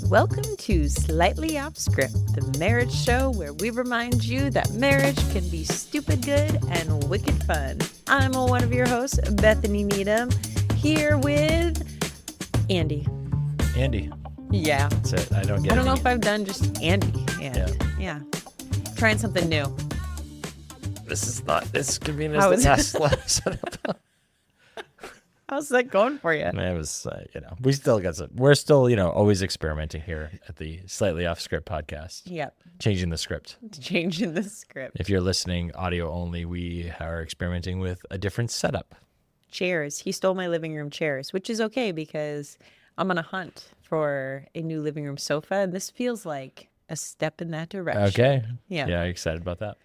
Welcome to Slightly Off Script, the marriage show where we remind you that marriage can be stupid good and wicked fun. I'm one of your hosts, Bethany Needham, here with Andy. Andy. Yeah. That's it. I don't know if I've done just Andy. Yeah. Trying something new. This could be the last setup. How's that going for you? It was, we still got some. We're still, always experimenting here at the Slightly Off Script podcast. Yep. Changing the script. If you're listening audio only, we are experimenting with a different setup. Chairs. He stole my living room chairs, which is okay because I'm on a hunt for a new living room sofa, and this feels like a step in that direction. Okay. Yeah. Yeah, excited about that.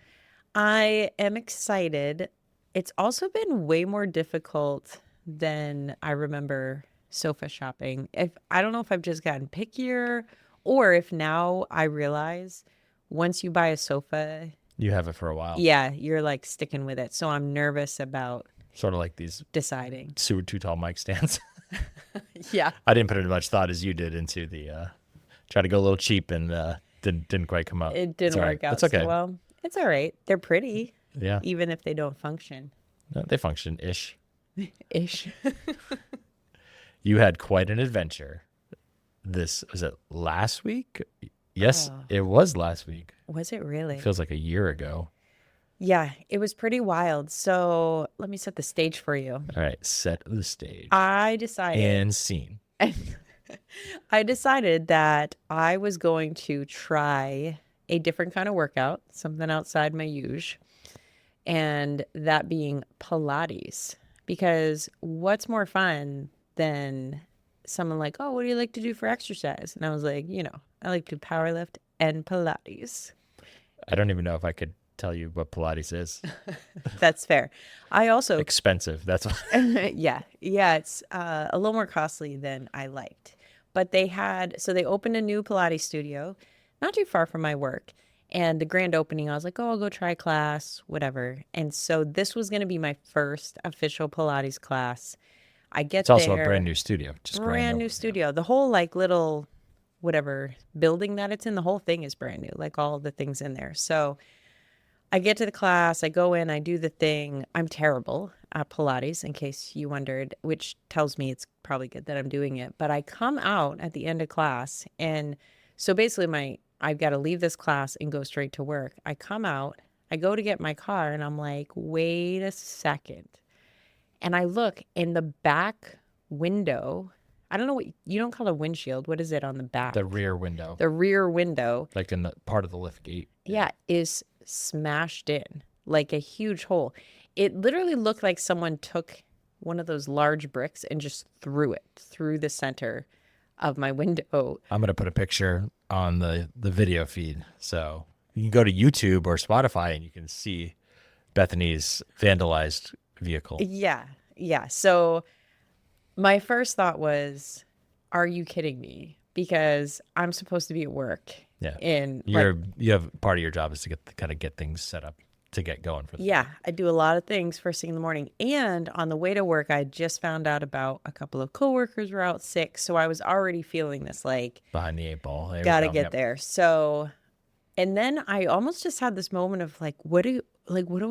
I am excited. It's also been way more difficult than I remember sofa shopping. I don't know if I've just gotten pickier or if now I realize once you buy a sofa, you have it for a while. Yeah, you're like sticking with it. So I'm nervous about sort of like these deciding. Sewer too tall mic stands. Yeah. I didn't put as much thought as you did into the try to go a little cheap and didn't quite come up. It didn't work out. That's okay. So well. It's all right. They're pretty. Yeah. Even if they don't function. No, they function ish. Ish. You had quite an adventure. Was it last week? Yes, It was last week. Was it really? It feels like a year ago. Yeah, it was pretty wild. So let me set the stage for you. All right, set the stage. I decided. And scene. I decided that I was going to try a different kind of workout, something outside my usual, and that being Pilates. Because what's more fun than someone like, oh, what do you like to do for exercise? And I was like, I like to powerlift and Pilates. I don't even know if I could tell you what Pilates is. That's fair. I also... Expensive, that's what... Yeah, it's a little more costly than I liked. But they opened a new Pilates studio, not too far from my work. And the grand opening, I was like, I'll go try a class, whatever. And so this was going to be my first official Pilates class. It's also a brand new studio. Just brand new studio. The whole little whatever building that it's in, the whole thing is brand new, like all the things in there. So I get to the class, I go in, I do the thing. I'm terrible at Pilates, in case you wondered, which tells me it's probably good that I'm doing it. But I come out at the end of class, and so basically I've got to leave this class and go straight to work. I come out, I go to get my car, and I'm like, wait a second. And I look in the back window. I don't know what, you don't call it a windshield. What is it on the back? The rear window. The rear window. Like in the part of the lift gate. Yeah, is smashed in, like a huge hole. It literally looked like someone took one of those large bricks and just threw it through the center of my window. I'm going to put a picture on the video feed. So you can go to YouTube or Spotify and you can see Bethany's vandalized vehicle. Yeah. So my first thought was, are you kidding me? Because I'm supposed to be at work. Yeah. And you have part of your job is to get things set up to get going for the day. I do a lot of things first thing in the morning. And on the way to work, I just found out about a couple of coworkers were out sick. So I was already feeling this behind the eight ball. Gotta get there. So, and then I almost just had this moment of what do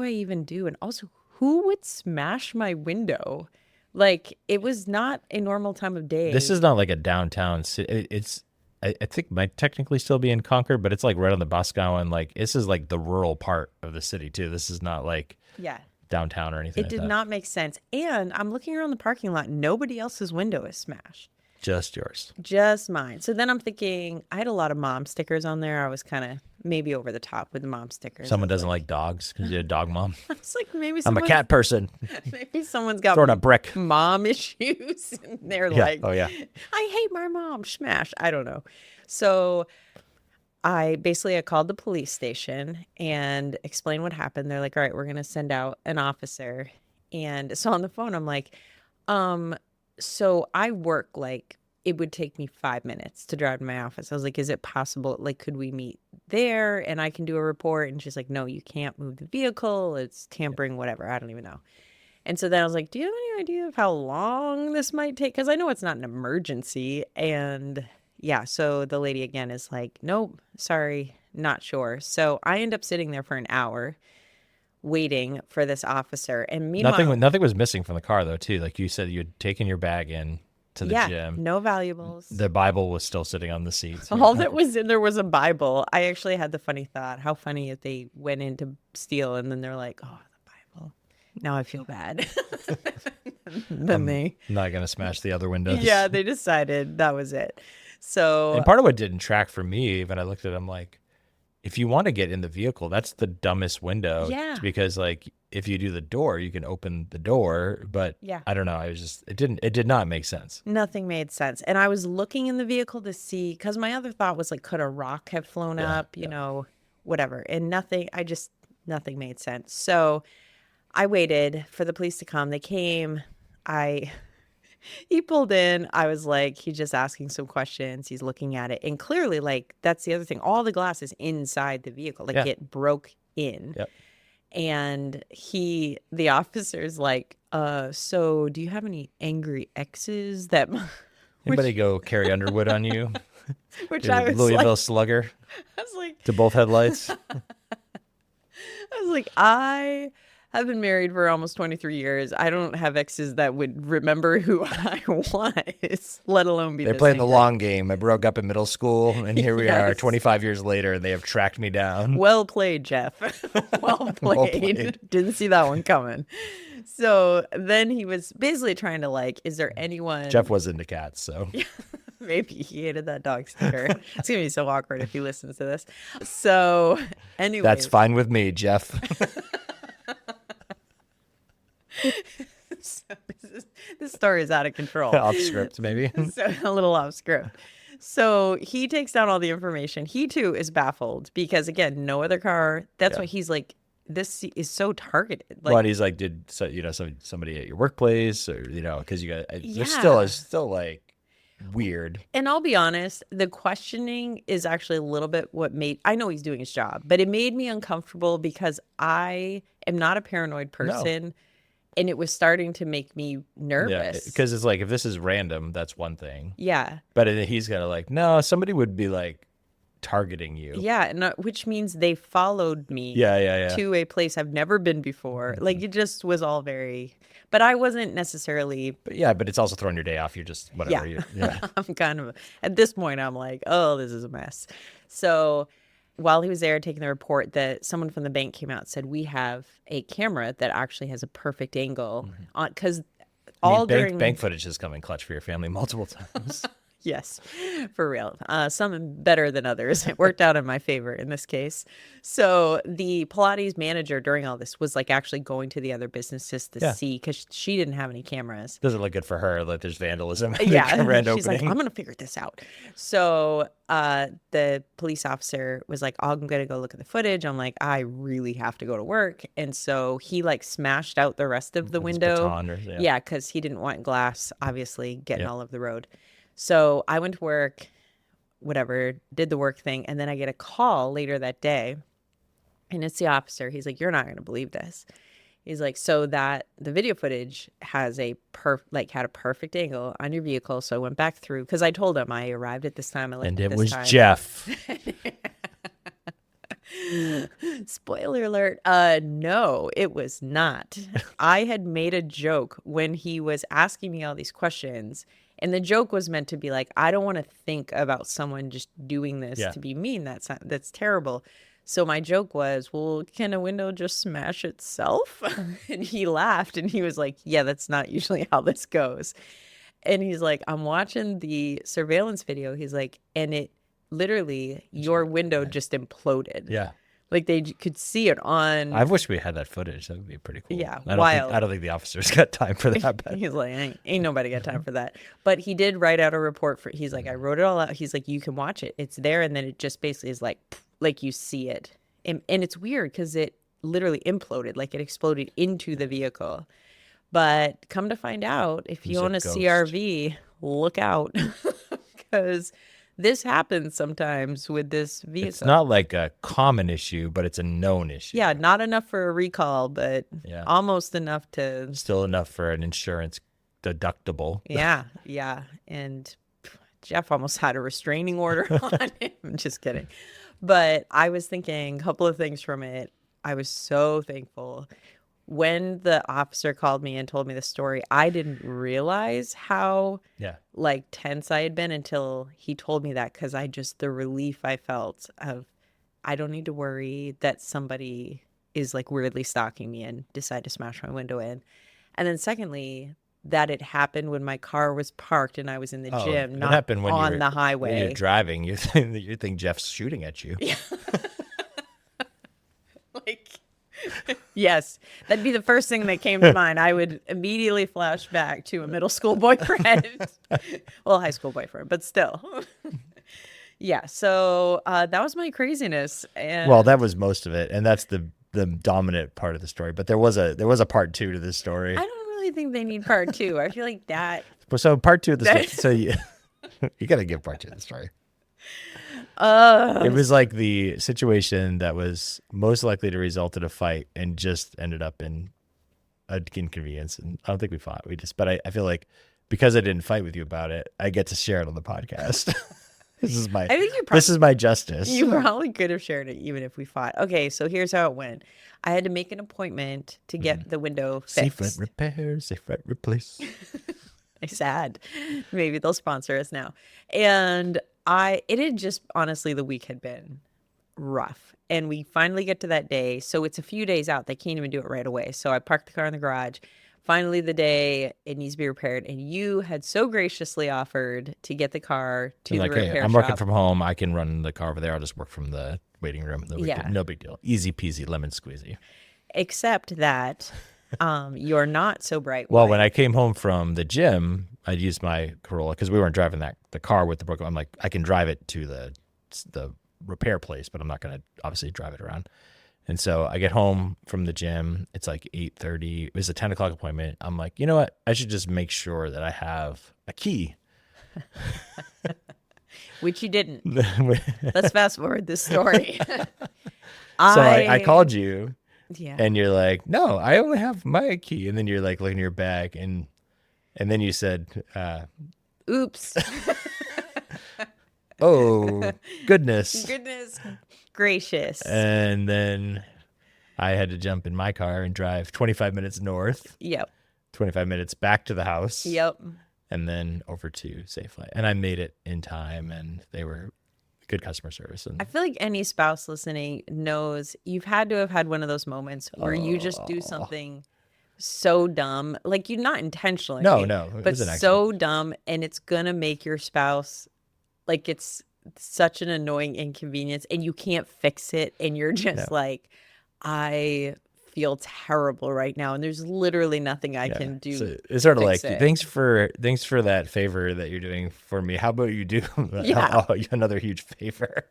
I even do? And also, who would smash my window? It was not a normal time of day. This is not like a downtown city. I think it might technically still be in Concord, but it's right on the Boscawen. This is the rural part of the city too. This is not downtown or anything. It did not make sense. And I'm looking around the parking lot. Nobody else's window is smashed. Just yours. Just mine. So then I'm thinking, I had a lot of mom stickers on there. I was kind of maybe over the top with the mom stickers. Someone doesn't like dogs because you're a dog mom. It's maybe I'm a cat person. Maybe someone's got throwing a brick mom issues. And they're oh yeah, I hate my mom. Smash. I don't know. So I called the police station and explained what happened. They're like, all right, we're going to send out an officer. And so on the phone, I'm like, so I work it would take me 5 minutes to drive to my office. I was like, is it possible? Could we meet there and I can do a report? And she's like, no, you can't move the vehicle. It's tampering, whatever. I don't even know. And so then I was like, do you have any idea of how long this might take? Because I know it's not an emergency. And yeah. So the lady again is like, nope, sorry, not sure. So I end up sitting there for an hour waiting for this officer. And meanwhile, nothing was missing from the car though, too. Like you said, you had taken your bag in to the gym. No valuables. The Bible was still sitting on the seat. All that was in there was a Bible. I actually had the funny thought, how funny if they went in to steal and then they're like, oh, the Bible. Now I feel bad. Then I'm not going to smash the other windows. Yeah, they decided that was it. So, and part of what didn't track for me, when I looked at it, I'm like, if you want to get in the vehicle, that's the dumbest window. Yeah. Because like if you do the door, you can open the door, but I don't know. it did not make sense. Nothing made sense. And I was looking in the vehicle to see, because my other thought was like, could a rock have flown up, you know, whatever. And nothing made sense. So I waited for the police to come. They came. He pulled in. I was like, he's just asking some questions. He's looking at it. And clearly, like, that's the other thing. All the glass is inside the vehicle. Like, it broke in. Yep. And the officer's like, so do you have any angry exes that... Anybody go Carrie Underwood on you? Which I was Louisville like, Slugger? I was like... To both headlights? I was like, I have been married for almost 23 years. I don't have exes that would remember who I was, let alone be They're playing the long game. I broke up in middle school, and here we are 25 years later, and they have tracked me down. Well played, Jeff. Well played. Well played. Didn't see that one coming. So then he was basically trying to like, is there anyone... Jeff was into cats, so... Maybe he hated that dog sticker. It's going to be so awkward if he listens to this. So anyway. That's fine with me, Jeff. So this story is out of control. Off script, maybe. So, a little off script. So he takes down all the information. He too is baffled because again, no other car. That's why he's like, this is so targeted. Like, well, he's like, somebody at your workplace, or because you got there's still like weird. And I'll be honest, the questioning is actually a little bit what made, I know he's doing his job, but it made me uncomfortable because I am not a paranoid person. No. And it was starting to make me nervous. Yeah, because it's like, if this is random, that's one thing. Yeah. But he's got to like, no, somebody would be like targeting you. Yeah, and which means they followed me to a place I've never been before. Mm-hmm. Like, it just was all very... But I wasn't necessarily... But it's also throwing your day off. You're just, whatever. Yeah. I'm kind of... At this point, I'm like, oh, this is a mess. So... While he was there taking the report, that someone from the bank came out and said, we have a camera that actually has a perfect angle on, because bank footage has come in clutch for your family multiple times. Yes, for real. Some better than others. It worked out in my favor in this case. So the Pilates manager during all this was like actually going to the other businesses to see, because she didn't have any cameras. Doesn't look good for her. Like there's vandalism. Yeah, she's like, I'm going to figure this out. So the police officer was like, I'm going to go look at the footage. I'm like, I really have to go to work. And so he like smashed out the rest of the window. Because he didn't want glass, obviously, getting all over the road. So I went to work, whatever, did the work thing. And then I get a call later that day. And it's the officer. He's like, you're not going to believe this. He's like, so that the video footage has had a perfect angle on your vehicle. So I went back through, because I told him I arrived at this time. And it was Jeff. Spoiler alert. No, it was not. I had made a joke when he was asking me all these questions. And the joke was meant to be like, I don't want to think about someone just doing this to be mean. That's terrible. So my joke was, well, can a window just smash itself? And he laughed and he was like, yeah, that's not usually how this goes. And he's like, I'm watching the surveillance video. He's like, and it literally, your window just imploded. Yeah. Like they could see it on. I wish we had that footage. That would be pretty cool. Yeah, I don't think the officers got time for that. He's like, ain't nobody got time for that. But he did write out a report for. He's like, I wrote it all out. He's like, you can watch it. It's there, and then it just basically is like you see it, and it's weird because it literally imploded, like it exploded into the vehicle. But come to find out, if you own a CRV, look out, because this happens sometimes with this vehicle. It's not like a common issue, but it's a known issue. Yeah, not enough for a recall, but almost enough to... Still enough for an insurance deductible. Yeah. And Jeff almost had a restraining order on him. I'm just kidding. But I was thinking a couple of things from it. I was so thankful. When the officer called me and told me the story, I didn't realize how like tense I had been until he told me that, because the relief I felt of, I don't need to worry that somebody is like weirdly stalking me and decide to smash my window in. And then secondly, that it happened when my car was parked and I was in the gym, not on the highway. When you're driving, you think Jeff's shooting at you. Yeah. Like, yes, that'd be the first thing that came to mind. I would immediately flash back to a middle school boyfriend. Well, high school boyfriend, but still. Yeah, so that was my craziness. And well, that was most of it, and that's the dominant part of the story. But there was a part 2 to this story. I don't really think they need part 2. I feel like that. So part 2 of the story. So you got to give part 2 of the story. It was like the situation that was most likely to result in a fight and just ended up in an inconvenience. And I don't think we fought. But I feel like because I didn't fight with you about it, I get to share it on the podcast. This is my justice. You probably could have shared it even if we fought. Okay, so here's how it went. I had to make an appointment to get the window fixed. Safe rent repair, safe rent replace. Sad. Maybe they'll sponsor us now. And it had just, honestly, the week had been rough. And we finally get to that day. So it's a few days out. They can't even do it right away. So I parked the car in the garage. Finally, the day it needs to be repaired. And you had so graciously offered to get the car to the repair shop. I'm working from home. I can run the car over there. I'll just work from the waiting room. No big deal. Easy peasy, lemon squeezy. Except that you're not so bright. Well, when I came home from the gym, I used my Corolla because we weren't driving the car with the broken. I'm like, I can drive it to the repair place, but I'm not going to obviously drive it around. And so I get home from the gym. It's like 8:30. It was a 10 o'clock appointment. I'm like, you know what? I should just make sure that I have a key. Which you didn't. Let's fast forward this story. So I called you. Yeah. And you're like, no, I only have my key. And then you're like looking at your bag, and then you said, oops. Oh, goodness. Goodness gracious. And then I had to jump in my car and drive 25 minutes north. Yep. 25 minutes back to the house. Yep. And then over to Safelight. And I made it in time, and they were good customer service. And I feel like any spouse listening knows you've had to have had one of those moments where you just do something so dumb, like you're not intentionally. No, but so dumb, and it's gonna make your spouse, like, it's such an annoying inconvenience, and you can't fix it, and you're just like, I feel terrible right now, and there's literally nothing I can do. So it's sort of like, thanks for that favor that you're doing for me. How about you do another huge favor?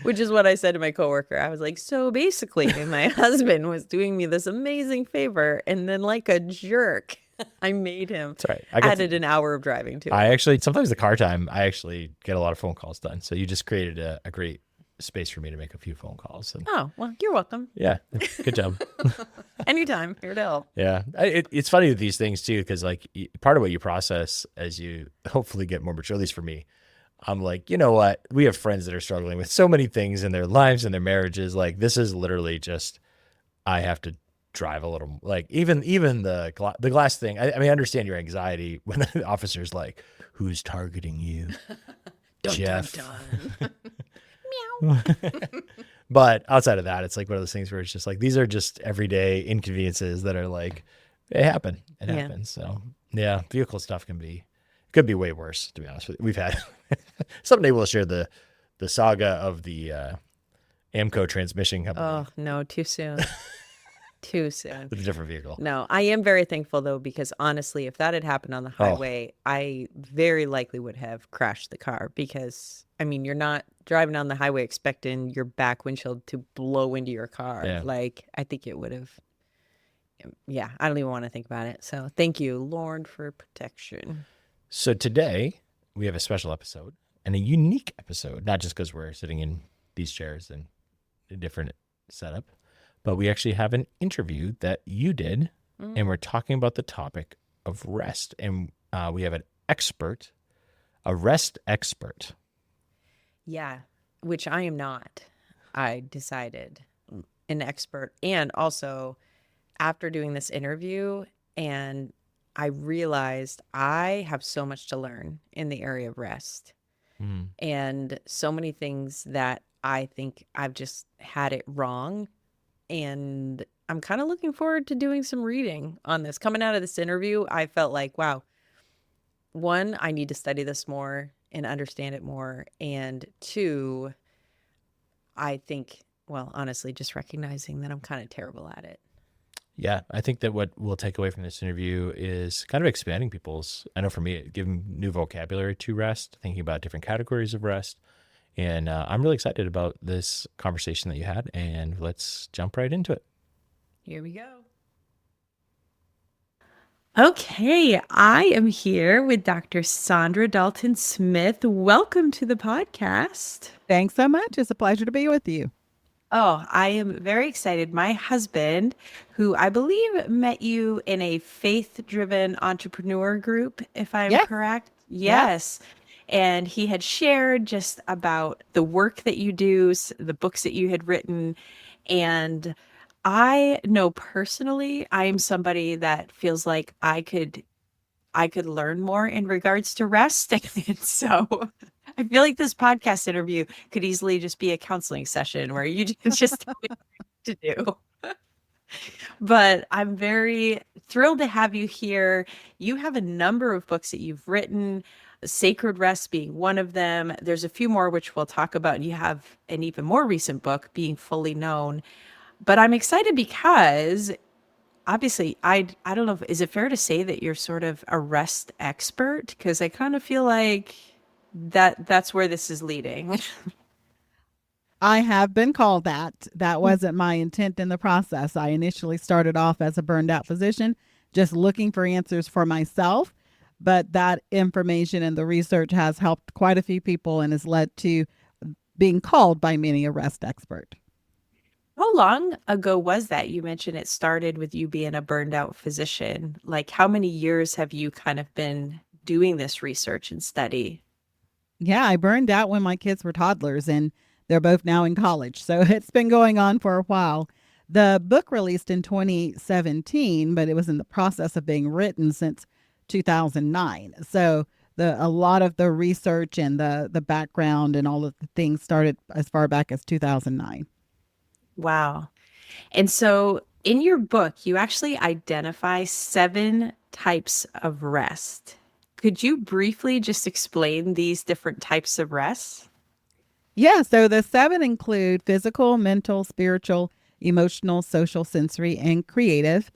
Which is what I said to my coworker. I was like, so basically my husband was doing me this amazing favor, and then like a jerk, I made him added an hour of driving to it. Sometimes the car time, I actually get a lot of phone calls done. So you just created a great space for me to make a few phone calls. And, oh, well, you're welcome. Yeah, good job. Anytime, here to help. Yeah, it's funny with these things too, because like part of what you process as you hopefully get more mature, at least for me, I'm like, you know what? We have friends that are struggling with so many things in their lives and their marriages. Like, this is literally just, I have to drive a little, like even the glass thing. I mean, I understand your anxiety when the officer's like, who's targeting you? Dun, Jeff. dun, dun. Meow. But outside of that, it's like one of those things where it's just like, these are just everyday inconveniences that are like, it happens. So yeah, vehicle stuff could be way worse, to be honest with you. We've had someday we'll share the saga of the Amco transmission company. Oh no, too soon. Too soon. With a different vehicle. No, I am very thankful though, because honestly, if that had happened on the highway, I very likely would have crashed the car, because I mean, you're not driving down the highway expecting your back windshield to blow into your car. Yeah. Like, I think it would have. Yeah, I don't even want to think about it. So thank you, Lord, for protection. So today we have a special episode and a unique episode, not just because we're sitting in these chairs and a different setup, but we actually have an interview that you did, and we're talking about the topic of rest. And we have an expert, a rest expert. Yeah, which I am not. I decided an expert. And also, after doing this interview, and I realized I have so much to learn in the area of rest Mm. and so many things that I think I've just had it wrong. And I'm kind of looking forward to doing some reading on this. Coming out of this interview, I felt like, wow, one, I need to study this more and understand it more. And two, I think, well, honestly, just recognizing that I'm kind of terrible at it. Yeah, I think that what we'll take away from this interview is kind of expanding people's, I know for me, giving new vocabulary to rest, thinking about different categories of rest. And I'm really excited about this conversation that you had, and let's jump right into it. Here we go. Okay, I am here with Dr. Sandra Dalton-Smith. Welcome to the podcast. Thanks so much. It's a pleasure to be with you. Oh, I am very excited. My husband, who I believe met you in a faith-driven entrepreneur group, if I'm Yes. correct. Yes. Yes. And he had shared just about the work that you do, the books that you had written. And I know personally, I am somebody that feels like I could learn more in regards to rest. And so I feel like this podcast interview could easily just be a counseling session where you just tell me what to do. But I'm very thrilled to have you here. You have a number of books that you've written, Sacred Rest being one of them. There's a few more which we'll talk about. And you have an even more recent book, Being Fully Known. But I'm excited because obviously I don't know if is it fair to say that you're sort of a rest expert? Because I kind of feel like that's where this is leading. I have been called that. That wasn't my intent in the process. I initially started off as a burned out physician, just looking for answers for myself. But that information and the research has helped quite a few people and has led to being called by many a rest expert. How long ago was that? You mentioned it started with you being a burned out physician. Like, how many years have you kind of been doing this research and study? Yeah, I burned out when my kids were toddlers and they're both now in college. So it's been going on for a while. The book released in 2017, but it was in the process of being written since 2009. So a lot of the research and the background and all of the things started as far back as 2009. Wow. And so in your book, you actually identify 7 types of rest. Could you briefly just explain these different types of rest? Yeah, so the 7 include physical, mental, spiritual, emotional, social, sensory, and creative,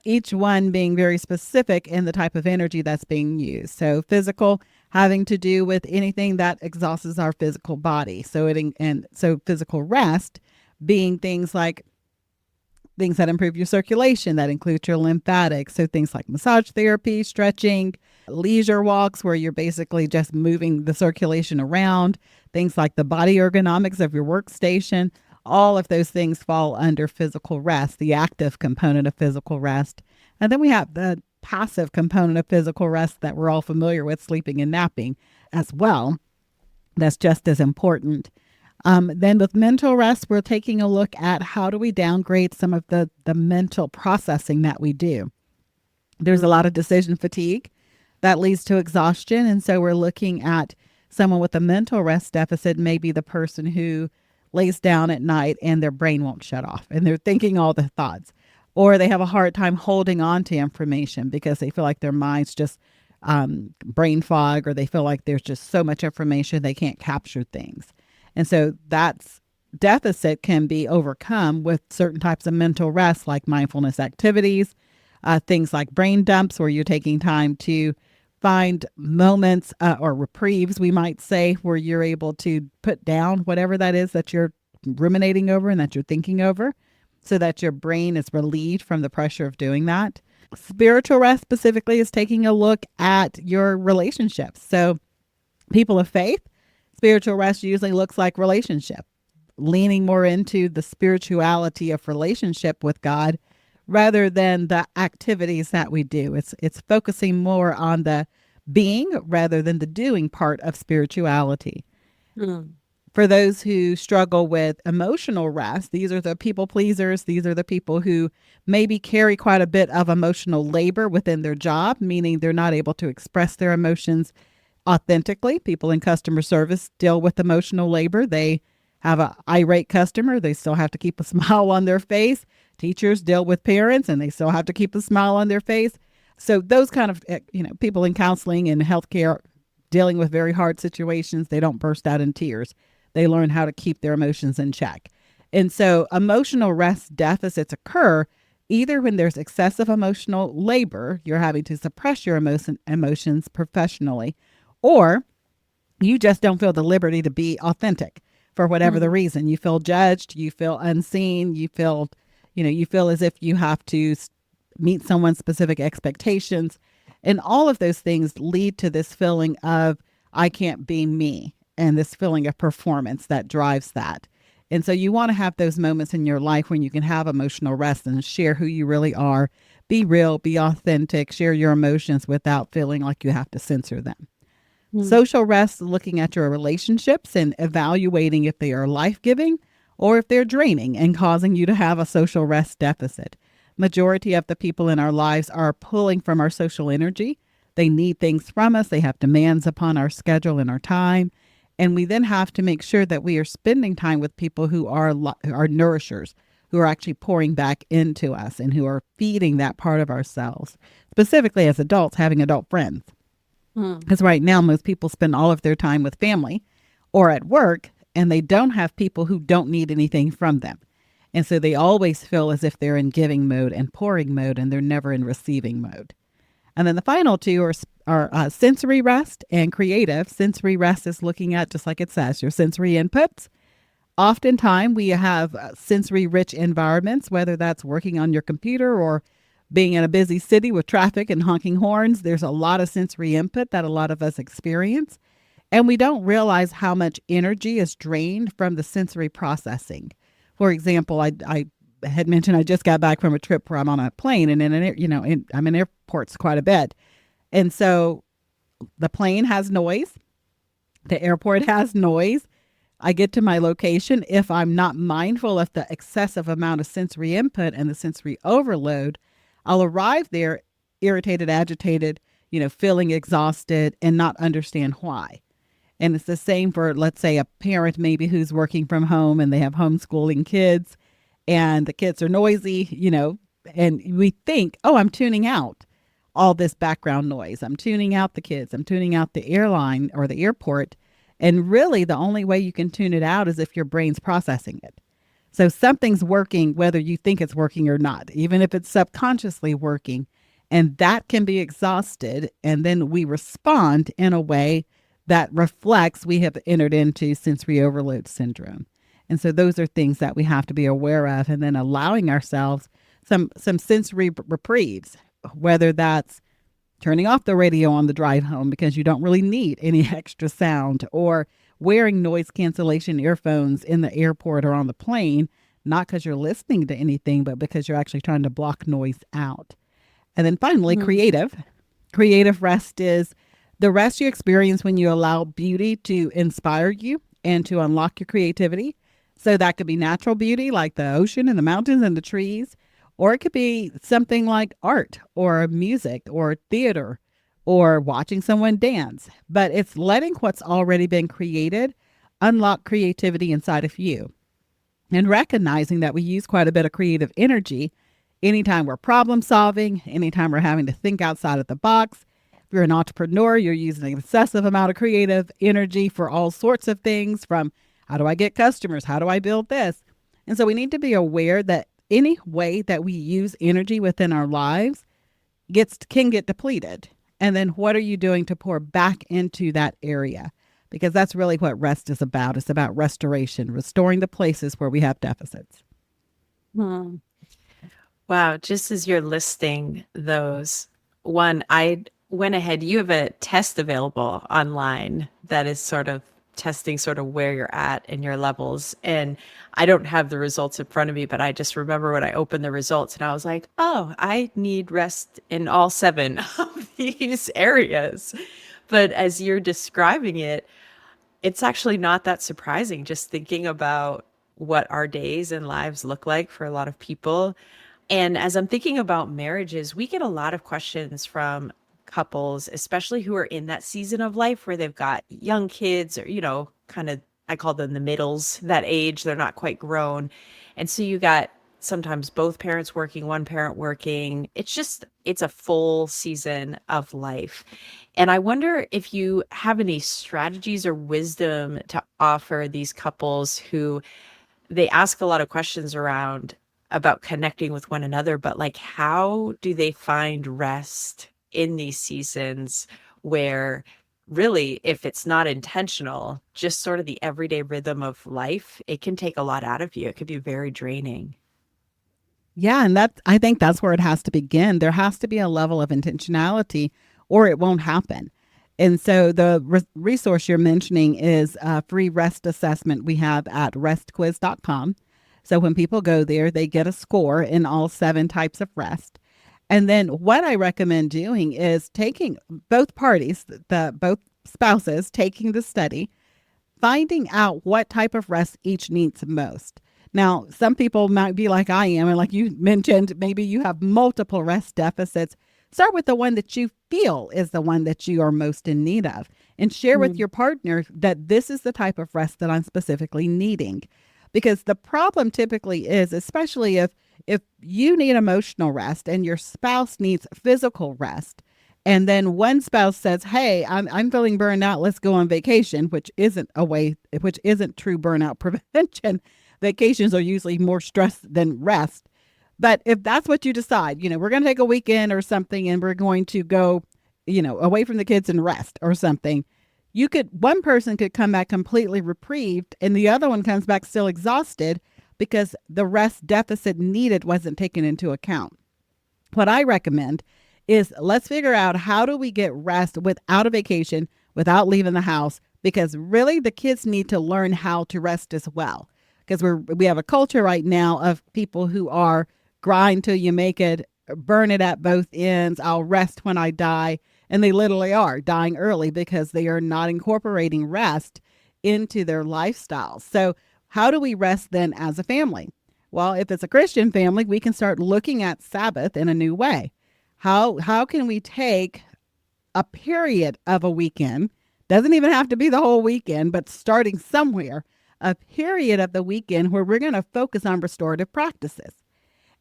each one being very specific in the type of energy that's being used. So physical having to do with anything that exhausts our physical body. So physical rest being things like things that improve your circulation, that include your lymphatics. So things like massage therapy, stretching, leisure walks, where you're basically just moving the circulation around, things like the body ergonomics of your workstation. All of those things fall under physical rest, the active component of physical rest. And then we have the passive component of physical rest that we're all familiar with, sleeping and napping as well. That's just as important. Then with mental rest, we're taking a look at how do we downgrade some of the mental processing that we do. There's a lot of decision fatigue that leads to exhaustion. And so we're looking at someone with a mental rest deficit, maybe the person who lays down at night and their brain won't shut off and they're thinking all the thoughts, or they have a hard time holding on to information because they feel like their mind's just brain fog, or they feel like there's just so much information they can't capture things. And so that's deficit can be overcome with certain types of mental rest, like mindfulness activities, things like brain dumps, where you're taking time to find moments or reprieves, we might say, where you're able to put down whatever that is that you're ruminating over and that you're thinking over, so that your brain is relieved from the pressure of doing that. Spiritual rest specifically is taking a look at your relationships. So people of faith, spiritual rest usually looks like relationship, leaning more into the spirituality of relationship with God rather than the activities that we do. It's focusing more on the being rather than the doing part of spirituality. Mm. For those who struggle with emotional rest, these are the people pleasers. These are the people who maybe carry quite a bit of emotional labor within their job, meaning they're not able to express their emotions authentically. People in customer service deal with emotional labor. They have an irate customer. They still have to keep a smile on their face. Teachers deal with parents and they still have to keep a smile on their face. So those kind of, people in counseling and healthcare dealing with very hard situations, they don't burst out in tears. They learn how to keep their emotions in check. And so emotional rest deficits occur either when there's excessive emotional labor, you're having to suppress your emotions professionally, or you just don't feel the liberty to be authentic for whatever the reason. You feel judged, you feel unseen, you feel as if you have to meet someone's specific expectations. And all of those things lead to this feeling of, I can't be me, and this feeling of performance that drives that. And so you want to have those moments in your life when you can have emotional rest and share who you really are, be real, be authentic, share your emotions without feeling like you have to censor them. Social rest, looking at your relationships and evaluating if they are life-giving or if they're draining and causing you to have a social rest deficit. Majority of the people in our lives are pulling from our social energy. They need things from us. They have demands upon our schedule and our time. And we then have to make sure that we are spending time with people who are nourishers, who are actually pouring back into us and who are feeding that part of ourselves, specifically as adults, having adult friends. Because right now, most people spend all of their time with family or at work, and they don't have people who don't need anything from them. And so they always feel as if they're in giving mode and pouring mode, and they're never in receiving mode. And then the final two are sensory rest and creative. Sensory rest is looking at, just like it says, your sensory inputs. Oftentimes, we have sensory-rich environments, whether that's working on your computer or being in a busy city with traffic and honking horns. There's a lot of sensory input that a lot of us experience. And we don't realize how much energy is drained from the sensory processing. For example, I had mentioned I just got back from a trip where I'm on a plane and I'm in airports quite a bit. And so the plane has noise. The airport has noise. I get to my location. If I'm not mindful of the excessive amount of sensory input and the sensory overload, I'll arrive there irritated, agitated, feeling exhausted and not understand why. And it's the same for, let's say, a parent maybe who's working from home and they have homeschooling kids and the kids are noisy, and we think, oh, I'm tuning out all this background noise. I'm tuning out the kids. I'm tuning out the airline or the airport. And really the only way you can tune it out is if your brain's processing it. So something's working, whether you think it's working or not, even if it's subconsciously working, and that can be exhausted. And then we respond in a way that reflects we have entered into sensory overload syndrome. And so those are things that we have to be aware of, and then allowing ourselves some sensory reprieves, whether that's turning off the radio on the drive home because you don't really need any extra sound, or wearing noise cancellation earphones in the airport or on the plane, not because you're listening to anything, but because you're actually trying to block noise out. And then finally, creative. Creative rest is the rest you experience when you allow beauty to inspire you and to unlock your creativity. So that could be natural beauty like the ocean and the mountains and the trees, or it could be something like art or music or theater or watching someone dance. But it's letting what's already been created unlock creativity inside of you, and recognizing that we use quite a bit of creative energy anytime we're problem solving, anytime we're having to think outside of the box. If you're an entrepreneur, you're using an excessive amount of creative energy for all sorts of things, from how do I get customers? How do I build this? And so we need to be aware that any way that we use energy within our lives can get depleted. And then what are you doing to pour back into that area? Because that's really what rest is about. It's about restoration, restoring the places where we have deficits. Wow. Just as you're listing those, one, I went ahead, you have a test available online that is sort of testing sort of where you're at in your levels. And I don't have the results in front of me, but I just remember when I opened the results and I was like, oh, I need rest in all 7 of these areas. But as you're describing it, it's actually not that surprising, just thinking about what our days and lives look like for a lot of people. And as I'm thinking about marriages, we get a lot of questions from couples, especially who are in that season of life where they've got young kids or, kind of, I call them the middles, that age, they're not quite grown. And so you got sometimes both parents working, one parent working. It's a full season of life. And I wonder if you have any strategies or wisdom to offer these couples who they ask a lot of questions around about connecting with one another, but like, how do they find rest in these seasons where really, if it's not intentional, just sort of the everyday rhythm of life, it can take a lot out of you. It could be very draining. Yeah, and I think that's where it has to begin. There has to be a level of intentionality or it won't happen. And so the resource you're mentioning is a free rest assessment we have at restquiz.com. So when people go there, they get a score in all 7 types of rest. And then what I recommend doing is taking both parties, both spouses, taking the study, finding out what type of rest each needs most. Now, some people might be like I am, and like you mentioned, maybe you have multiple rest deficits. Start with the one that you feel is the one that you are most in need of, and share with your partner that this is the type of rest that I'm specifically needing. Because the problem typically is, especially if you need emotional rest and your spouse needs physical rest, and then one spouse says, "Hey, I'm feeling burned out. Let's go on vacation," which isn't true burnout prevention. Vacations are usually more stress than rest. But if that's what you decide, we're going to take a weekend or something and we're going to go, away from the kids and rest or something, one person could come back completely reprieved and the other one comes back still exhausted because the rest deficit needed wasn't taken into account. What I recommend is let's figure out, how do we get rest without a vacation, without leaving the house? Because really the kids need to learn how to rest as well. Because we have a culture right now of people who are grind till you make it, burn it at both ends, I'll rest when I die. And they literally are dying early because they are not incorporating rest into their lifestyle. So how do we rest then as a family? Well, if it's a Christian family, we can start looking at Sabbath in a new way. How can we take a period of a weekend, doesn't even have to be the whole weekend, but starting somewhere, a period of the weekend where we're going to focus on restorative practices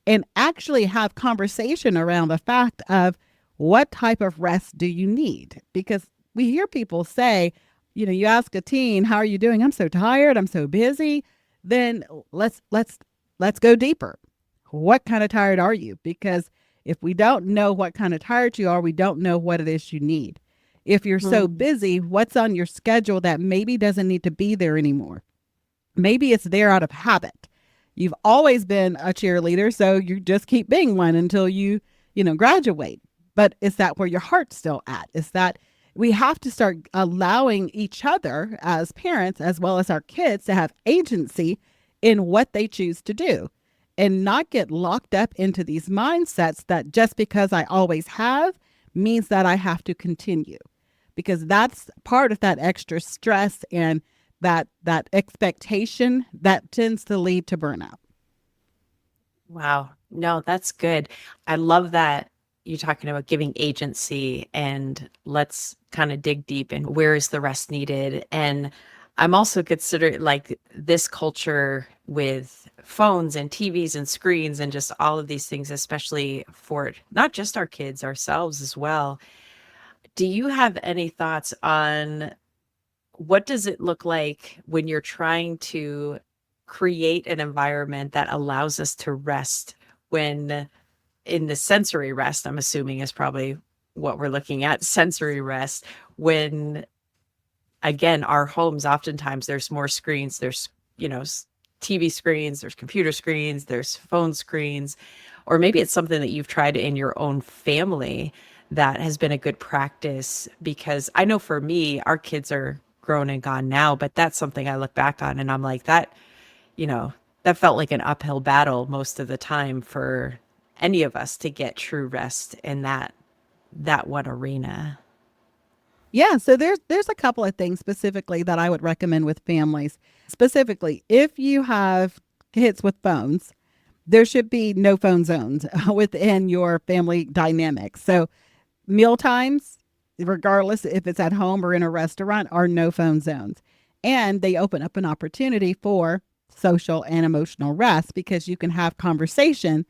and actually have conversation around the fact of what type of rest do you need? Because we hear people say, you ask a teen, "How are you doing?" "I'm so tired. I'm so busy." Then let's go deeper. What kind of tired are you? Because if we don't know what kind of tired you are, we don't know what it is you need. If you're so busy, what's on your schedule that maybe doesn't need to be there anymore? Maybe it's there out of habit. You've always been a cheerleader, so you just keep being one until you graduate. But is that where your heart's still at? Is that we have to start allowing each other as parents, as well as our kids, to have agency in what they choose to do and not get locked up into these mindsets that just because I always have means that I have to continue, because that's part of that extra stress and that expectation that tends to lead to burnout. Wow. No, that's good. I love that you're talking about giving agency, and let's kind of dig deep in where is the rest needed. And I'm also considering like this culture with phones and TVs and screens and just all of these things, especially for not just our kids, ourselves as well. Do you have any thoughts on what does it look like when you're trying to create an environment that allows us to rest, when in the sensory rest, I'm assuming is probably what we're looking at, sensory rest, when again, our homes, oftentimes there's more screens, there's, TV screens, there's computer screens, there's phone screens, or maybe it's something that you've tried in your own family that has been a good practice. Because I know for me, our kids are grown and gone now, but that's something I look back on and I'm like, you know, that felt like an uphill battle most of the time for any of us to get true rest in that one arena. Yeah, so there's a couple of things specifically that I would recommend with families. Specifically, if you have kids with phones, there should be no phone zones within your family dynamics. So meal times, regardless if it's at home or in a restaurant, are no phone zones. And they open up an opportunity for social and emotional rest because you can have conversation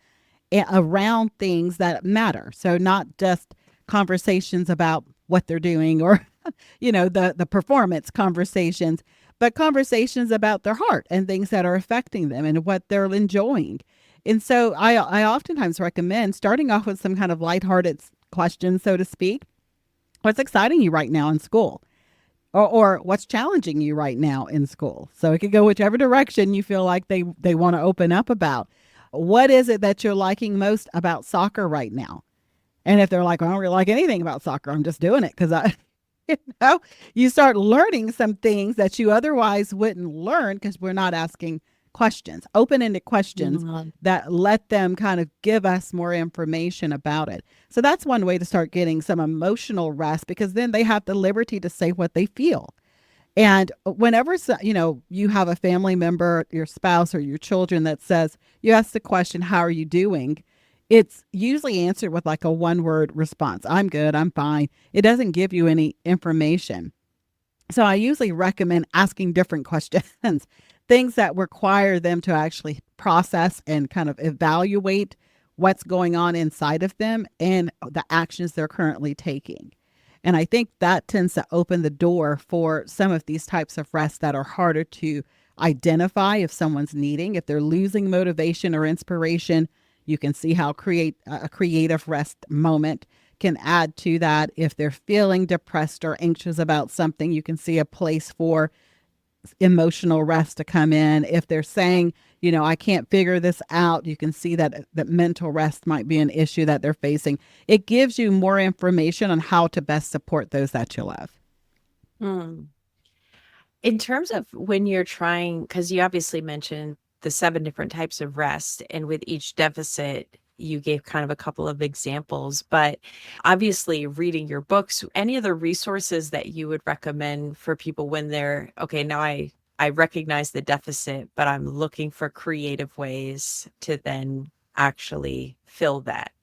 around things that matter. So not just conversations about what they're doing or, the performance conversations, but conversations about their heart and things that are affecting them and what they're enjoying. And so I oftentimes recommend starting off with some kind of lighthearted question, so to speak. What's exciting you right now in school? Or what's challenging you right now in school? So it could go whichever direction you feel like they want to open up about. What is it that you're liking most about soccer right now? And if they're like, I don't really like anything about soccer, I'm just doing it because you start learning some things that you otherwise wouldn't learn because we're not asking questions, open-ended questions that let them kind of give us more information about it. So that's one way to start getting some emotional rest because then they have the liberty to say what they feel. And whenever, you have a family member, your spouse or your children that says, you ask the question, how are you doing? It's usually answered with like a one-word response. I'm good. I'm fine. It doesn't give you any information. So I usually recommend asking different questions, things that require them to actually process and kind of evaluate what's going on inside of them and the actions they're currently taking. And I think that tends to open the door for some of these types of rest that are harder to identify if someone's needing. If they're losing motivation or inspiration, you can see how a creative rest moment can add to that. If they're feeling depressed or anxious about something, you can see a place for emotional rest to come in. If they're saying, I can't figure this out, you can see that mental rest might be an issue that they're facing. It gives you more information on how to best support those that you love. In terms of when you're trying, because you obviously mentioned the 7 different types of rest, and with each deficit, you gave kind of a couple of examples, but obviously reading your books, any other resources that you would recommend for people when they're, okay, now I recognize the deficit, but I'm looking for creative ways to then actually fill that?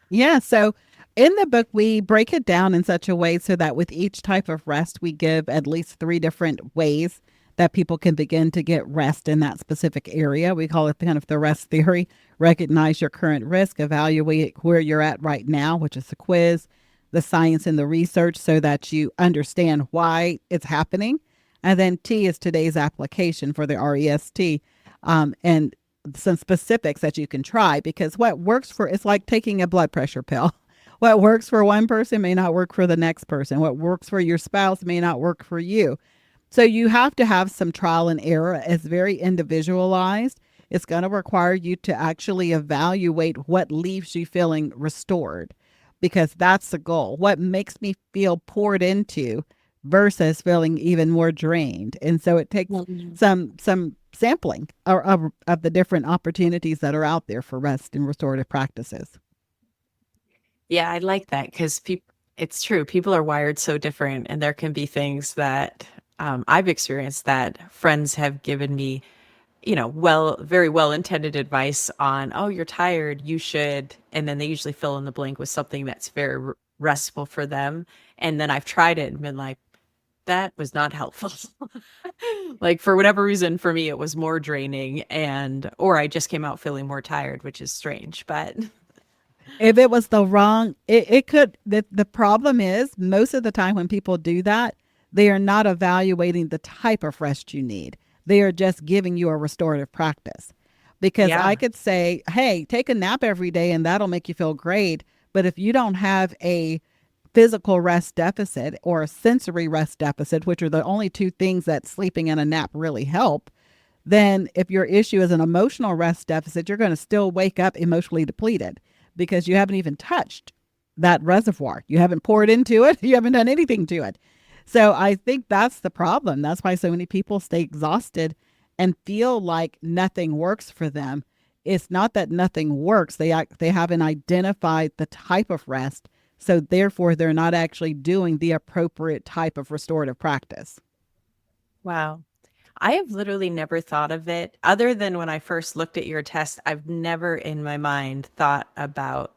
Yeah. So in the book, we break it down in such a way so that with each type of rest, we give at least 3 different ways that people can begin to get rest in that specific area. We call it kind of the rest theory. Recognize your current risk, evaluate where you're at right now, which is the quiz, the science and the research so that you understand why it's happening. And then T is today's application for the REST, and some specifics that you can try, because what works it's like taking a blood pressure pill. What works for one person may not work for the next person. What works for your spouse may not work for you. So you have to have some trial and error. It's very individualized. It's going to require you to actually evaluate what leaves you feeling restored, because that's the goal. What makes me feel poured into versus feeling even more drained. And so it takes some sampling of the different opportunities that are out there for rest and restorative practices. Yeah, I like that because it's true. People are wired so different, and there can be things that I've experienced that friends have given me, very well-intended advice on, oh, you're tired, you should, and then they usually fill in the blank with something that's very restful for them. And then I've tried it and been like, that was not helpful. Like for whatever reason, for me, it was more draining or I just came out feeling more tired, which is strange, but if it was the wrong, it could, the problem is most of the time when people do that, they are not evaluating the type of rest you need. They are just giving you a restorative practice. Because I could say, hey, take a nap every day and that'll make you feel great. But if you don't have a physical rest deficit or a sensory rest deficit, which are the only 2 things that sleeping and a nap really help, then if your issue is an emotional rest deficit, you're going to still wake up emotionally depleted because you haven't even touched that reservoir. You haven't poured into it. You haven't done anything to it. So I think that's the problem. That's why so many people stay exhausted and feel like nothing works for them. It's not that nothing works. They haven't identified the type of rest. So therefore they're not actually doing the appropriate type of restorative practice. Wow. I have literally never thought of it other than when I first looked at your test. I've never in my mind thought about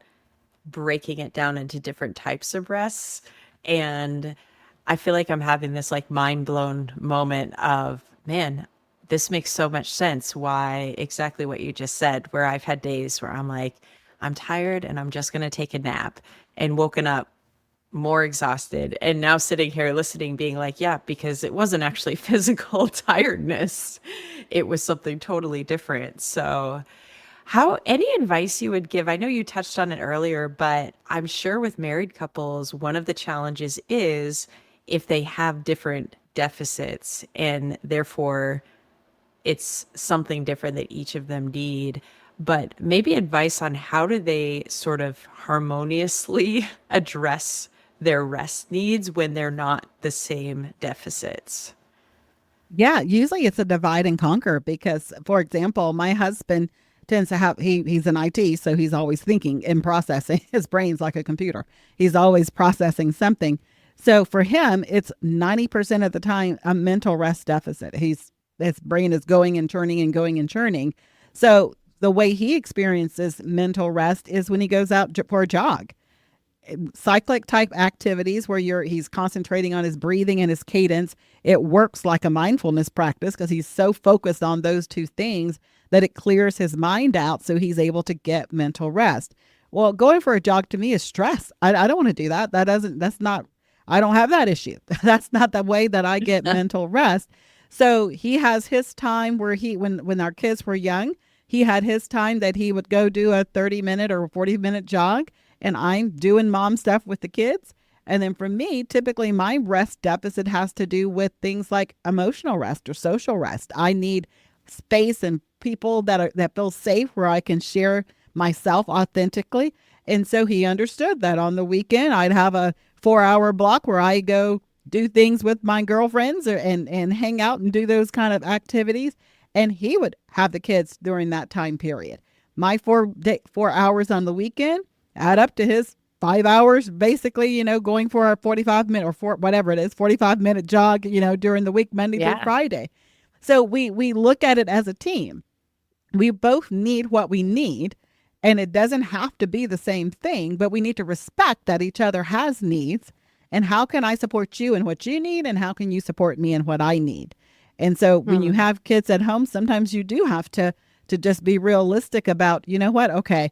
breaking it down into different types of rests. And I feel like I'm having this like mind blown moment of, man, this makes so much sense. Why exactly what you just said, where I've had days where I'm like, I'm tired and I'm just going to take a nap and woken up more exhausted. And now sitting here listening, being like, yeah, because it wasn't actually physical tiredness, it was something totally different. So, how any advice you would give? I know you touched on it earlier, but I'm sure with married couples, one of the challenges is if they have different deficits and therefore it's something different that each of them need. But maybe advice on how do they sort of harmoniously address their rest needs when they're not the same deficits. Yeah, usually it's a divide and conquer because, for example, my husband tends to have he's in IT, so he's always thinking and processing. His brain's like a computer. He's always processing something. So for him, it's 90% of the time a mental rest deficit. His brain is going and turning and going and churning. So the way he experiences mental rest is when he goes out for a jog. Cyclic type activities where he's concentrating on his breathing and his cadence. It works like a mindfulness practice because he's so focused on those two things that it clears his mind out so he's able to get mental rest. Well, going for a jog to me is stress. I don't want to do that. That's not, I don't have that issue. That's not the way that I get mental rest. So he has his time where when our kids were young, he had his time that he would go do a 30-minute or 40-minute jog, and I'm doing mom stuff with the kids. And then for me, typically my rest deficit has to do with things like emotional rest or social rest. I need space and people that feel safe where I can share myself authentically. And so he understood that on the weekend, I'd have a 4-hour block where I go do things with my girlfriends and hang out and do those kind of activities. And he would have the kids during that time period. My 4 hours on the weekend add up to his 5 hours, basically, going for a 45-minute or whatever it is, 45-minute jog, during the week, Monday through Friday. So we look at it as a team. We both need what we need, and it doesn't have to be the same thing, but we need to respect that each other has needs. And how can I support you in what you need? And how can you support me in what I need? And so when you have kids at home, sometimes you do have to just be realistic about, you know what? Okay,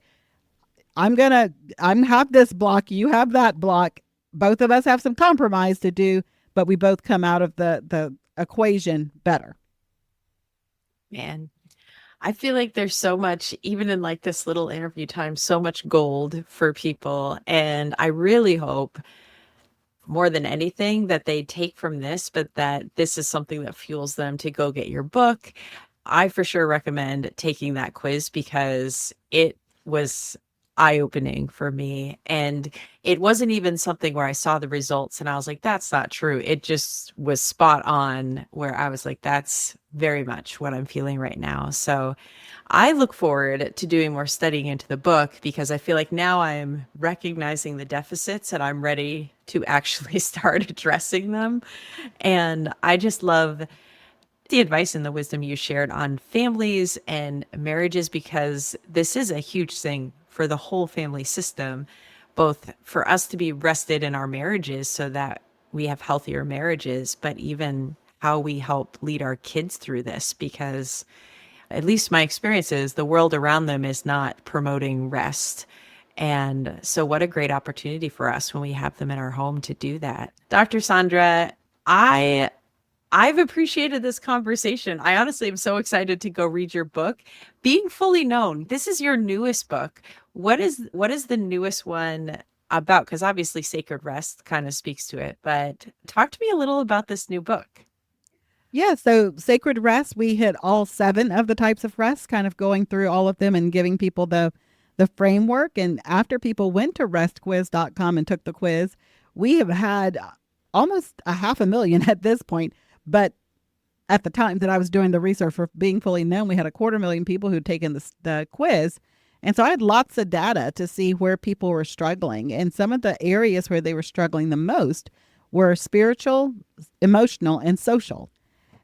I'm have this block. You have that block. Both of us have some compromise to do, but we both come out of the equation better. Man, I feel like there's so much, even in like this little interview time, so much gold for people. And I really hope more than anything that they take from this, but that this is something that fuels them to go get your book. I for sure recommend taking that quiz because it was eye-opening for me. And it wasn't even something where I saw the results and I was like, that's not true. It just was spot on where I was like, that's very much what I'm feeling right now. So I look forward to doing more studying into the book because I feel like now I'm recognizing the deficits and I'm ready to actually start addressing them. And I just love the advice and the wisdom you shared on families and marriages because this is a huge thing for the whole family system, both for us to be rested in our marriages so that we have healthier marriages, but even how we help lead our kids through this because at least my experience is the world around them is not promoting rest. And so what a great opportunity for us when we have them in our home to do that. Dr. Sandra, I've appreciated this conversation. I honestly am so excited to go read your book. Being Fully Known, this is your newest book. What is the newest one about? Because obviously Sacred Rest kind of speaks to it, but talk to me a little about this new book. Yeah, so Sacred Rest, we hit all 7 of the types of rest, kind of going through all of them and giving people the framework. And after people went to restquiz.com and took the quiz, we have had almost a 500,000 at this point. But at the time that I was doing the research for Being Fully Known, we had 250,000 people who'd taken the quiz. And so I had lots of data to see where people were struggling. And some of the areas where they were struggling the most were spiritual, emotional, and social.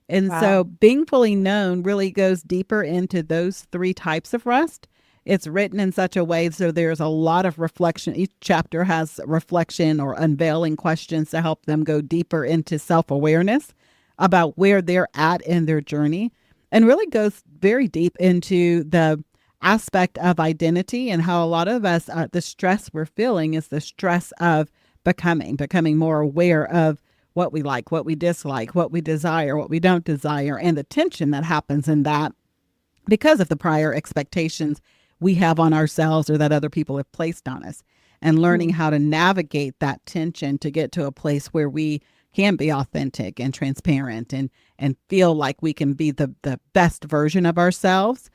And so Being Fully Known really goes deeper into those three types of rest. It's written in such a way so there's a lot of reflection. Each chapter has reflection or unveiling questions to help them go deeper into self-awareness about where they're at in their journey, and really goes very deep into the aspect of identity and how a lot of us, the stress we're feeling is the stress of becoming more aware of what we like, what we dislike, what we desire, what we don't desire, and the tension that happens in that because of the prior expectations we have on ourselves or that other people have placed on us, and learning how to navigate that tension to get to a place where we can be authentic and transparent and feel like we can be the best version of ourselves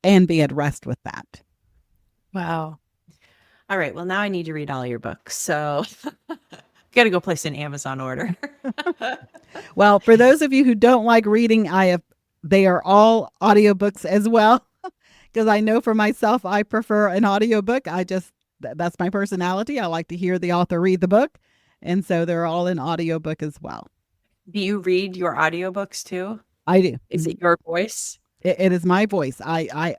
and be at rest with that. Wow. All right. Well, now I need to read all your books. So got to go place an Amazon order. Well, for those of you who don't like reading, they are all audiobooks as well. Because I know for myself, I prefer an audiobook. That's my personality. I like to hear the author read the book. And so they're all in audiobook as well. Do you read your audiobooks too? I do. Is it your voice? It is my voice. I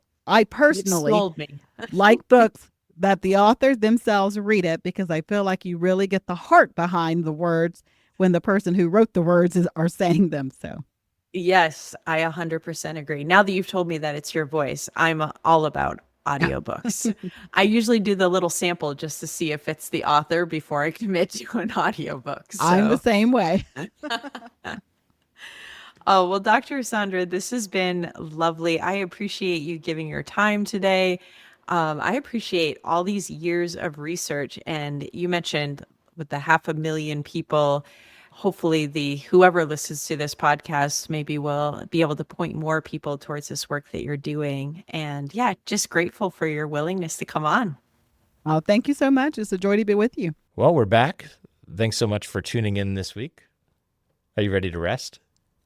personally sold me. like books that the authors themselves read it, because I feel like you really get the heart behind the words when the person who wrote the words are saying them. So. Yes, I 100% agree. Now that you've told me that it's your voice, I'm all about audiobooks. I usually do the little sample just to see if it's the author before I commit to an audiobook. So. I'm the same way. Oh, well, Dr. Sandra, this has been lovely. I appreciate you giving your time today. I appreciate all these years of research. And you mentioned with the 500,000 people, hopefully whoever listens to this podcast maybe will be able to point more people towards this work that you're doing. And yeah, just grateful for your willingness to come on. Oh, thank you so much. It's a joy to be with you. Well, we're back. Thanks so much for tuning in this week. Are you ready to rest?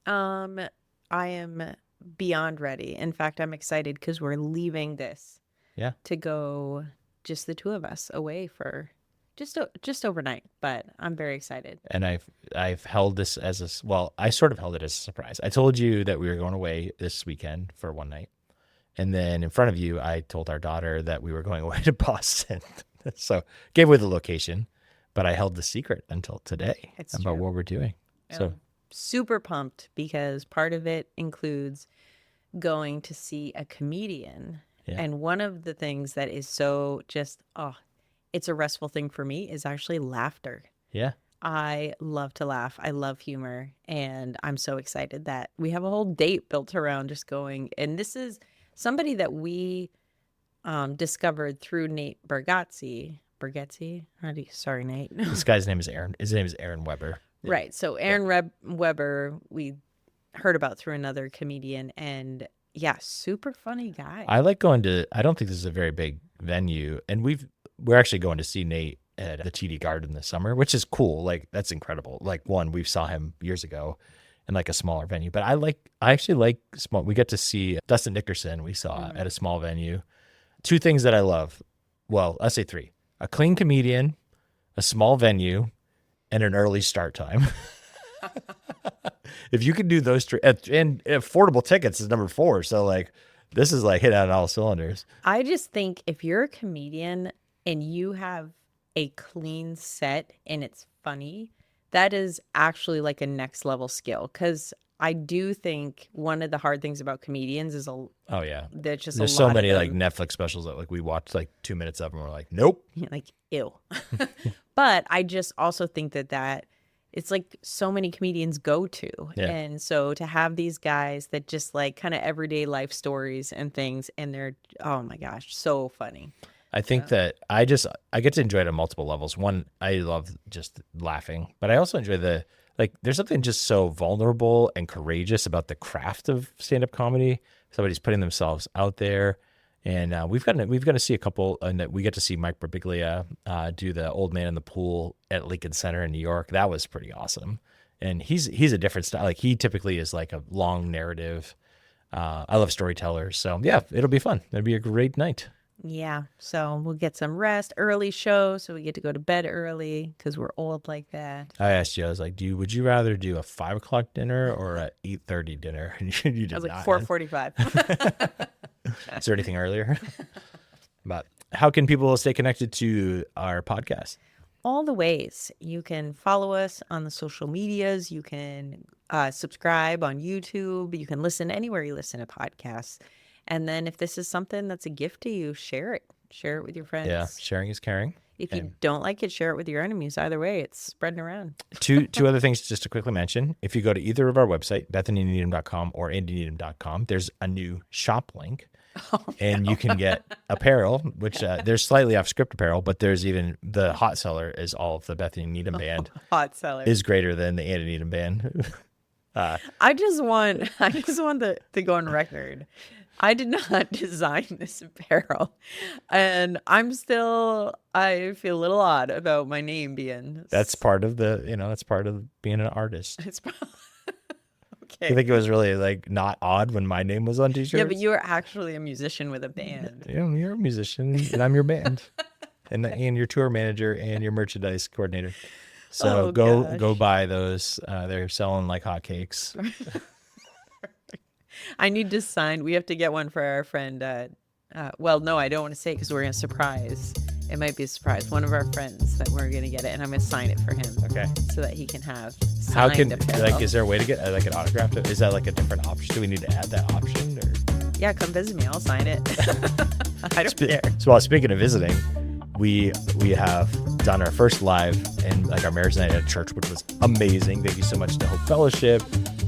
I am beyond ready. In fact, I'm excited because we're leaving this to go, just the two of us, away for just overnight, but I'm very excited. And I've held this as I sort of held it as a surprise. I told you that we were going away this weekend for one night. And then in front of you, I told our daughter that we were going away to Boston. So gave away the location, but I held the secret until today about what we're doing. So super pumped because part of it includes going to see a comedian. Yeah. And one of the things that is so just, it's a restful thing for me is actually laughter. Yeah. I love to laugh. I love humor. And I'm so excited that we have a whole date built around just going. And this is somebody that we discovered through Nate Bargatze. Sorry, Nate. This guy's name is Aaron. His name is Aaron Weber. Yeah. Right. So Aaron Weber, we heard about through another comedian. And yeah, super funny guy. I like going to, I don't think this is a very big venue. And we're actually going to see Nate at the TD Garden this summer, which is cool. Like, that's incredible. Like, we saw him years ago in like a smaller venue, but I actually like small. We get to see Dustin Nickerson. We saw at a small venue. Two things that I love. Well, I say three: a clean comedian, a small venue, and an early start time. If you can do those three, and affordable tickets is number 4. So like, this is like hit on all cylinders. I just think if you're a comedian and you have a clean set and it's funny, that is actually like a next level skill. Because I do think one of the hard things about comedians is there's so many like Netflix specials that like we watched like 2 minutes of and we're like, nope. Like, ew. But I just also think that it's like so many comedians go to. Yeah. And so to have these guys that just like kind of everyday life stories and things, and they're, oh my gosh, so funny. I think that I get to enjoy it on multiple levels. One, I love just laughing, but I also enjoy there's something just so vulnerable and courageous about the craft of stand-up comedy. Somebody's putting themselves out there And we've got to see a couple, and we get to see Mike Birbiglia do the Old Man in the Pool at Lincoln Center in New York. That was pretty awesome. And he's a different style. Like he typically is like a long narrative. I love storytellers. So yeah, it'll be fun. It'll be a great night. Yeah. So we'll get some rest, early show. So we get to go to bed early because we're old like that. I asked you, I was like, would you rather do a 5 o'clock dinner or a 8:30 dinner? And you did I was like not. 4:45. Is there anything earlier? But how can people stay connected to our podcast? All the ways. You can follow us on the social medias. You can subscribe on YouTube. You can listen anywhere you listen to podcasts. And then if this is something that's a gift to you, share it. Share it with your friends. Yeah, sharing is caring. If you don't like it, share it with your enemies. Either way, it's spreading around. Two other things just to quickly mention. If you go to either of our website, BethanyandNeedham.com or AndyNeedham.com, there's a new shop link. And you can get apparel, which there's slightly off script apparel, but there's even the hot seller is all of the Bethany and Needham band. Hot seller is greater than the Andy Needham band. I just want to go on record. I did not design this apparel, and I feel a little odd about my name being. That's part of that's part of being an artist. It's okay. You think it was really like not odd when my name was on t-shirts? Yeah, but you were actually a musician with a band. You're a musician, and I'm your band, and your tour manager and your merchandise coordinator. So go buy those. They're selling like hotcakes. I need to sign. We have to get one for our friend. Well, no, I don't want to say because we're going to surprise. It might be a surprise. One of our friends that we're going to get it, and I'm going to sign it for him. Okay. So that he can have signed apparel. Is there a way to get like an autograph? Is that like a different option? Do we need to add that option? Or? Yeah, come visit me. I'll sign it. I don't care. So while speaking of visiting, we have done our first live and like our marriage night at church, which was amazing. Thank you so much to Hope Fellowship,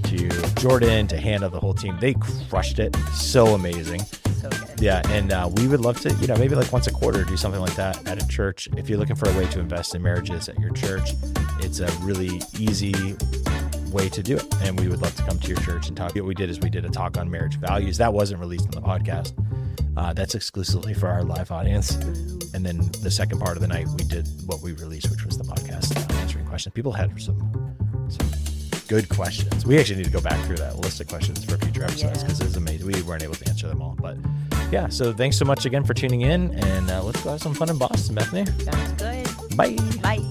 to Jordan, to Hannah, the whole team. They crushed it. So amazing. So good. Yeah, and we would love to, maybe like once a quarter do something like that at a church. If you're looking for a way to invest in marriages at your church, it's a really easy way to do it. And we would love to come to your church and talk. What we did is we did a talk on marriage values. That wasn't released on the podcast. That's exclusively for our live audience. And then the second part of the night, we did what we released, which was the podcast answering questions. People had some good questions. We actually need to go back through that list of questions for future episodes because it was amazing. We weren't able to answer them all. But yeah, so thanks so much again for tuning in. And let's go have some fun in Boston, Bethany. Sounds good. Bye. Bye.